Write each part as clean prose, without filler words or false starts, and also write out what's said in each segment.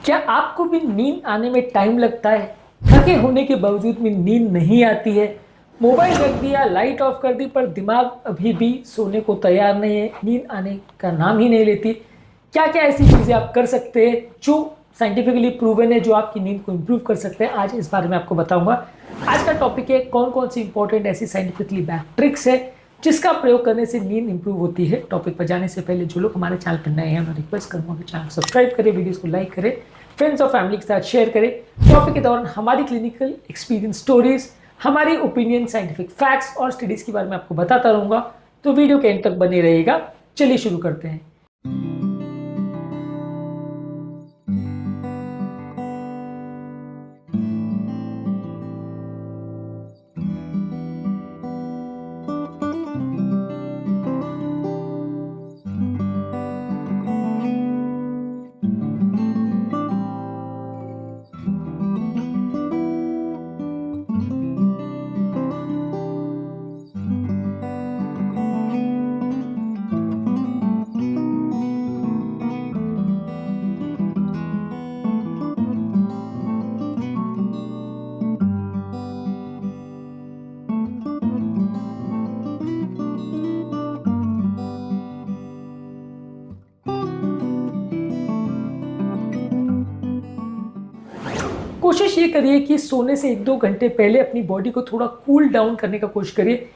क्या आपको भी नींद आने में टाइम लगता है? थके होने के बावजूद भी नींद नहीं आती है? मोबाइल रख दिया, लाइट ऑफ कर दी, पर दिमाग अभी भी सोने को तैयार नहीं है, नींद आने का नाम ही नहीं लेती। क्या क्या ऐसी चीज़ें आप कर सकते हैं जो साइंटिफिकली प्रूवन है, जो आपकी नींद को इम्प्रूव कर सकते हैं? आज इस बारे में आपको बताऊंगा। आज का टॉपिक है कौन कौन सी इंपॉर्टेंट ऐसी साइंटिफिकली बैक्ड ट्रिक्स है जिसका प्रयोग करने से नींद इंप्रूव होती है। टॉपिक पर जाने से पहले जो लोग हमारे चैनल पर नए हैं, मैं रिक्वेस्ट करूंगा कि चैनल सब्सक्राइब करें, वीडियोस को लाइक करें, फ्रेंड्स और फैमिली के साथ शेयर करें। टॉपिक के दौरान हमारी क्लिनिकल एक्सपीरियंस स्टोरीज, हमारी ओपिनियन, साइंटिफिक फैक्ट्स और स्टडीज के बारे में आपको बताता रहूंगा, तो वीडियो के एंड तक बने रहेगा। चलिए शुरू करते हैं। कोशिश ये करिए कि सोने से 1-2 घंटे पहले अपनी बॉडी को थोड़ा कूल डाउन करने का कोशिश करिए।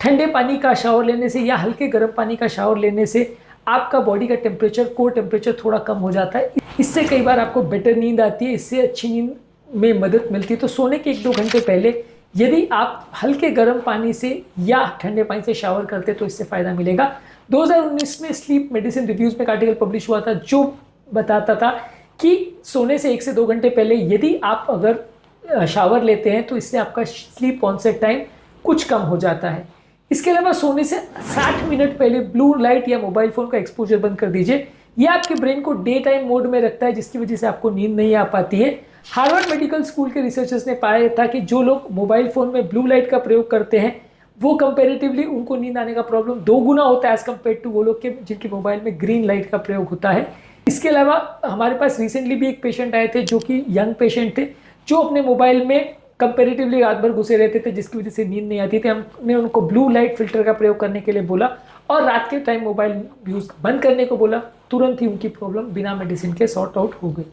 ठंडे पानी का शावर लेने से या हल्के गर्म पानी का शावर लेने से आपका बॉडी का टेम्परेचर, कोर टेम्परेचर थोड़ा कम हो जाता है। इससे कई बार आपको बेटर नींद आती है, इससे अच्छी नींद में मदद मिलती है। तो सोने के 1-2 घंटे पहले यदि आप हल्के गर्म पानी से या ठंडे पानी से शावर करते तो इससे फ़ायदा मिलेगा। 2019 में स्लीप मेडिसिन रिव्यूज़ में एक आर्टिकल पब्लिश हुआ था जो बताता था कि सोने से 1 से 2 घंटे पहले यदि आप अगर शावर लेते हैं तो इससे आपका स्लीप ऑनसेट टाइम कुछ कम हो जाता है। इसके अलावा सोने से 60 मिनट पहले ब्लू लाइट या मोबाइल फ़ोन का एक्सपोजर बंद कर दीजिए। यह आपके ब्रेन को डे टाइम मोड में रखता है, जिसकी वजह से आपको नींद नहीं आ पाती है। हार्वर्ड मेडिकल स्कूल के रिसर्चर्स ने पाया था कि जो लोग मोबाइल फ़ोन में ब्लू लाइट का प्रयोग करते हैं वो कंपेरेटिवली उनको नींद आने का प्रॉब्लम 2 गुना होता है एज़ कम्पेयर टू वो लोग के जिनके मोबाइल में ग्रीन लाइट का प्रयोग होता है। इसके अलावा हमारे पास रिसेंटली भी एक पेशेंट आए थे जो कि यंग पेशेंट थे, जो अपने मोबाइल में कंपेरेटिवली रात भर घुसे रहते थे, जिसकी वजह से नींद नहीं आती थी। हमने उनको ब्लू लाइट फिल्टर का प्रयोग करने के लिए बोला और रात के टाइम मोबाइल यूज़ बंद करने को बोला। तुरंत ही उनकी प्रॉब्लम बिना मेडिसिन के सॉर्ट आउट हो गई।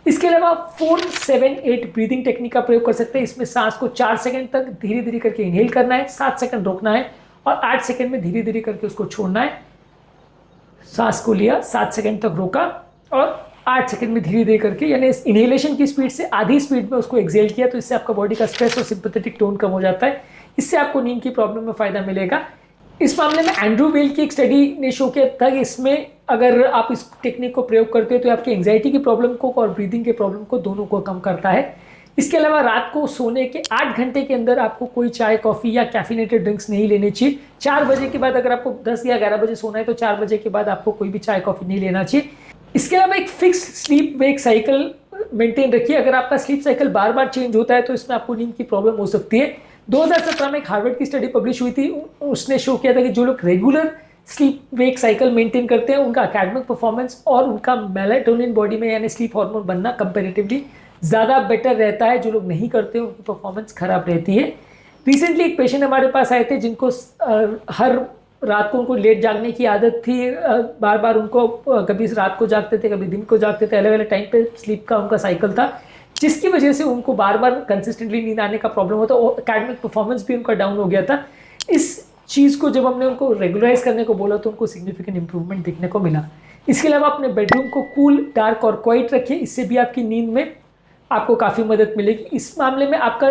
इसके अलावा 4-7-8 ब्रीदिंग टेक्निक का प्रयोग कर सकते हैं। इसमें सांस को 4 सेकंड तक धीरे धीरे करके इनहेल करना है, 7 सेकंड रोकना है और 8 सेकंड में धीरे धीरे करके उसको छोड़ना है। सांस को लिया, 7 सेकंड तक रोका और 8 सेकंड में धीरे धीरे करके, यानी इस इनहेलेशन की स्पीड से आधी स्पीड में उसको एक्सेल किया, तो इससे आपका बॉडी का स्ट्रेस और सिंपैथेटिक टोन कम हो जाता है। इससे आपको नींद की प्रॉब्लम में फ़ायदा मिलेगा। इस मामले में एंड्रू वेल की एक स्टडी ने शो किया था कि इसमें अगर आप इस टेक्निक को प्रयोग करते हो तो आपकी एंग्जाइटी की प्रॉब्लम को और ब्रीदिंग के प्रॉब्लम को दोनों को कम करता है। इसके अलावा रात को सोने के 8 घंटे के अंदर आपको कोई चाय, कॉफ़ी या कैफिनेटेड ड्रिंक्स नहीं लेने चाहिए। 4 बजे के बाद, अगर आपको 10 या 11 बजे सोना है तो 4 बजे के बाद आपको कोई भी चाय, कॉफ़ी नहीं लेना चाहिए। इसके अलावा एक fix sleep wake cycle maintain रखिए। अगर आपका स्लीप साइकिल बार बार चेंज होता है तो इसमें आपको नींद की प्रॉब्लम हो सकती है। 2017 में एक हार्वर्ड की स्टडी पब्लिश हुई थी, उसने शो किया था कि जो लोग regular sleep wake cycle maintain करते हैं उनका एकेडमिक परफॉर्मेंस और उनका मेलाटोनिन बॉडी में, यानी स्लीप हार्मोन बनना कंपैरेटिवली ज़्यादा बेटर रहता है। जो लोग नहीं करते हैं उनकी परफॉर्मेंस खराब रहती है। रिसेंटली एक पेशेंट हमारे पास आए थे जिनको हर रात को उनको लेट जागने की आदत थी। बार बार उनको कभी रात को जागते थे, कभी दिन को जागते थे, अलग अलग टाइम पे स्लीप का उनका साइकिल था, जिसकी वजह से उनको बार बार कंसिस्टेंटली नींद आने का प्रॉब्लम होता और एकेडमिक परफॉर्मेंस भी उनका डाउन हो गया था। इस चीज़ को जब हमने उनको रेगुलराइज करने को बोला तो उनको सिग्निफिकेंट इंप्रूवमेंट देखने को मिला। इसके अलावा अपने बेडरूम को कूल, डार्क और क्वाइट रखिए, इससे भी आपकी नींद में आपको काफ़ी मदद मिलेगी। इस मामले में आपका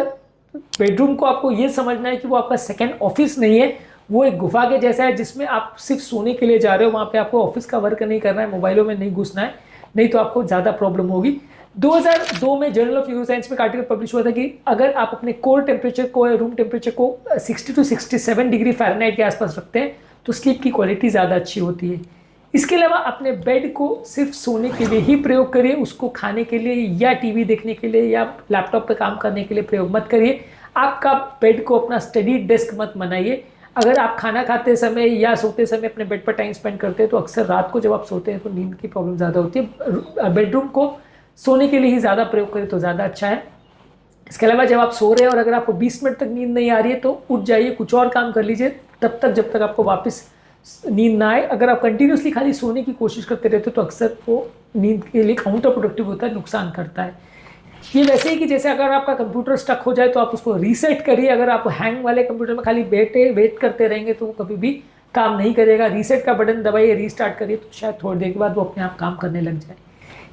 बेडरूम को आपको ये समझना है कि वो आपका सेकेंड ऑफिस नहीं है, वो एक गुफा के जैसा है जिसमें आप सिर्फ सोने के लिए जा रहे हो। वहाँ पे आपको ऑफिस का वर्क नहीं करना है, मोबाइलों में नहीं घुसना है, नहीं तो आपको ज़्यादा प्रॉब्लम होगी। 2002 में जर्नल ऑफ न्यूरोसाइंस में एक आर्टिकल पब्लिश हुआ था कि अगर आप अपने कोर टेम्परेचर को या रूम टेम्परेचर को 60 to 67 डिग्री फ़ारेनहाइट के आसपास रखते हैं तो स्लीप की क्वालिटी ज़्यादा अच्छी होती है। इसके अलावा अपने बेड को सिर्फ सोने के लिए ही प्रयोग करिए, उसको खाने के लिए या टीवी देखने के लिए या लैपटॉप पर काम करने के लिए प्रयोग मत करिए। आपका बेड को अपना स्टडी डेस्क मत बनाइए। अगर आप खाना खाते समय या सोते समय अपने बेड पर टाइम स्पेंड करते हैं तो अक्सर रात को जब आप सोते हैं तो नींद की प्रॉब्लम ज़्यादा होती है। बेडरूम को सोने के लिए ही ज़्यादा प्रयोग करें तो ज़्यादा अच्छा है। इसके अलावा जब आप सो रहे हैं और अगर आपको 20 मिनट तक नींद नहीं आ रही है तो उठ जाइए, कुछ और काम कर लीजिए तब तक जब तक आपको वापस नींद ना आए। अगर आप कंटिन्यूसली खाली सोने की कोशिश करते रहते हो तो अक्सर वो नींद के लिए काउंटर प्रोडक्टिव होता है, नुकसान करता है। ये वैसे ही कि जैसे अगर आपका कंप्यूटर स्टक हो जाए तो आप उसको रीसेट करिए। अगर आप हैंग वाले कंप्यूटर में खाली वेट करते रहेंगे तो वो कभी भी काम नहीं करेगा। रीसेट का बटन दबाइए, रीस्टार्ट करिए, तो शायद थोड़ी देर के बाद वो अपने आप काम करने लग जाए।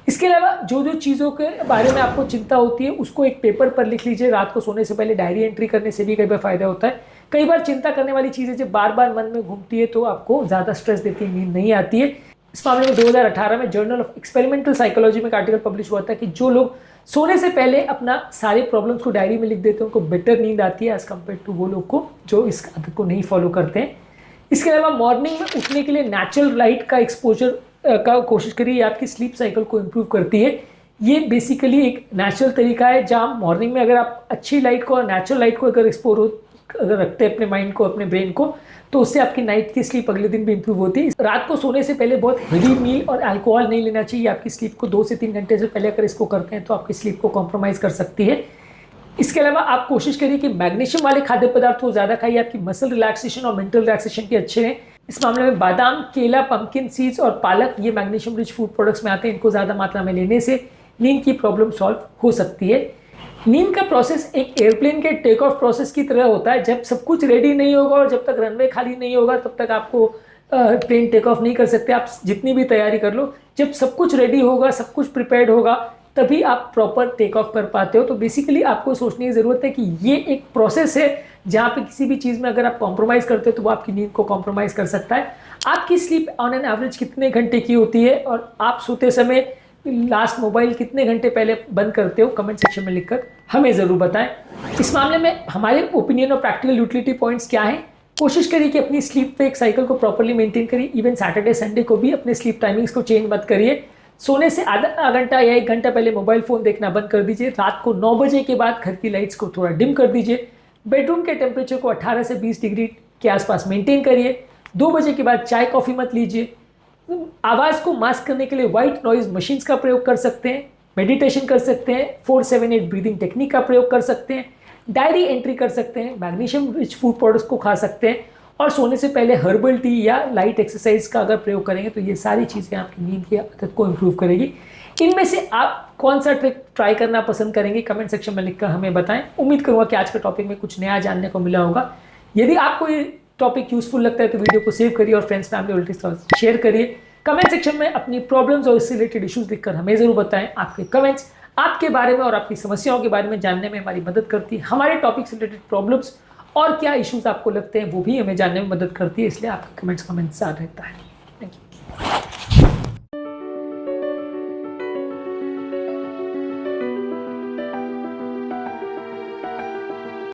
इसके अलावा जो जो चीज़ों के बारे में आपको चिंता होती है उसको एक पेपर पर लिख लीजिए। रात को सोने से पहले डायरी एंट्री करने से भी कई बार फायदा होता है। कई बार चिंता करने वाली चीज़ें जब बार बार मन में घूमती है तो आपको ज़्यादा स्ट्रेस देती है, नींद नहीं आती है। इस मामले में 2018 में जर्नल ऑफ एक्सपेरिमेंटल साइकोलॉजी में एक आर्टिकल पब्लिश हुआ था कि जो लोग सोने से पहले अपना सारे प्रॉब्लम्स को डायरी में लिख देते हैं उनको बेटर नींद आती है एज कम्पेयर टू वो लोग को जो इस आदत को नहीं फॉलो करते हैं। इसके अलावा मॉर्निंग में उठने के लिए नेचुरल लाइट का एक्सपोजर का कोशिश करिए, आपकी स्लीप साइकिल को इम्प्रूव करती है। ये बेसिकली एक नेचुरल तरीका है जहाँ मॉर्निंग में अगर आप अच्छी लाइट को और नेचुरल लाइट को अगर रखते हैं अपने माइंड को, अपने ब्रेन को, तो उससे आपकी नाइट की स्लीप अगले दिन भी इंप्रूव होती है। रात को सोने से पहले बहुत हेवी मील और अल्कोहल नहीं लेना चाहिए। आपकी स्लीप को 2 से 3 घंटे से पहले अगर इसको करते हैं तो आपकी स्लीप को कॉम्प्रोमाइज़ कर सकती है। इसके अलावा आप कोशिश करिए कि मैग्नीशियम वाले खाद्य पदार्थ को ज़्यादा खाइए, आपकी मसल रिलैक्सेशन और मेंटल रिलैक्सेशन के अच्छे हैं। इस मामले में बादाम, केला, पंपकिन सीड्स और पालक ये मैग्नीशियम रिच फूड प्रोडक्ट्स में आते हैं। इनको ज़्यादा मात्रा में लेने से नींद की प्रॉब्लम सॉल्व हो सकती है। नींद का प्रोसेस एक एयरप्लेन के टेक ऑफ प्रोसेस की तरह होता है। जब सब कुछ रेडी नहीं होगा और जब तक रनवे खाली नहीं होगा तब तक आपको प्लेन टेक ऑफ नहीं कर सकते, आप जितनी भी तैयारी कर लो। जब सब कुछ रेडी होगा, सब कुछ प्रिपेयर्ड होगा, तभी आप प्रॉपर टेक ऑफ कर पाते हो। तो बेसिकली आपको सोचने की ज़रूरत है कि ये एक प्रोसेस है जहाँ पे किसी भी चीज़ में अगर आप कॉम्प्रोमाइज़ करते हो तो वो आपकी नींद को कॉम्प्रोमाइज़ कर सकता है। आपकी स्लीप ऑन एन एवरेज कितने घंटे की होती है और आप सोते समय लास्ट मोबाइल कितने घंटे पहले बंद करते हो, कमेंट सेक्शन में लिखकर हमें ज़रूर बताएं। इस मामले में हमारे ओपिनियन और प्रैक्टिकल यूटिलिटी पॉइंट्स क्या हैं? कोशिश करिए कि अपनी स्लीप पे एक साइकिल को प्रॉपर्ली मेंटेन करिए। इवन सैटरडे संडे को भी अपने स्लीप टाइमिंग्स को चेंज मत करिए। सोने से आधा घंटा या 1 घंटा पहले मोबाइल फ़ोन देखना बंद कर दीजिए। रात को 9 बजे के बाद घर की लाइट्स को थोड़ा डिम कर दीजिए। बेडरूम के टेम्परेचर को 18 से 20 डिग्री के आसपास मेंटेन करिए। 2 बजे के बाद चाय कॉफ़ी मत लीजिए। आवाज़ को मास्क करने के लिए वाइट नॉइज़ मशीन्स का प्रयोग कर सकते हैं। मेडिटेशन कर सकते हैं। 4-7-8 ब्रीदिंग टेक्निक का प्रयोग कर सकते हैं। डायरी एंट्री कर सकते हैं। मैग्नीशियम रिच फूड प्रोडक्ट्स को खा सकते हैं और सोने से पहले हर्बल टी या लाइट एक्सरसाइज का अगर प्रयोग करेंगे तो ये सारी चीज़ें आपकी नींद की आदत को इम्प्रूव करेगी। इनमें से आप कौन सा ट्रिक ट्राई करना पसंद करेंगे, कमेंट सेक्शन में लिखकर हमें बताएं। उम्मीद करूँगा कि आज के टॉपिक में कुछ नया जानने को मिला होगा। यदि आपको ये टॉपिक यूजफुल लगता है तो वीडियो को सेव करिए और फ्रेंड्स, फैमिली और रिलेटिव्स के साथ शेयर करिए। कमेंट सेक्शन में अपनी प्रॉब्लम्स और इससे रिलेटेड इश्यूज लिखकर हमें ज़रूर बताएं। आपके कमेंट्स आपके बारे में और आपकी समस्याओं के बारे में जानने में हमारी मदद करती है। हमारे टॉपिक से रिलेटेड प्रॉब्लम्स और क्या इश्यूज आपको लगते हैं वो भी हमें जानने में मदद करती है, इसलिए आपके कमेंट्स का इंतजार रहता है।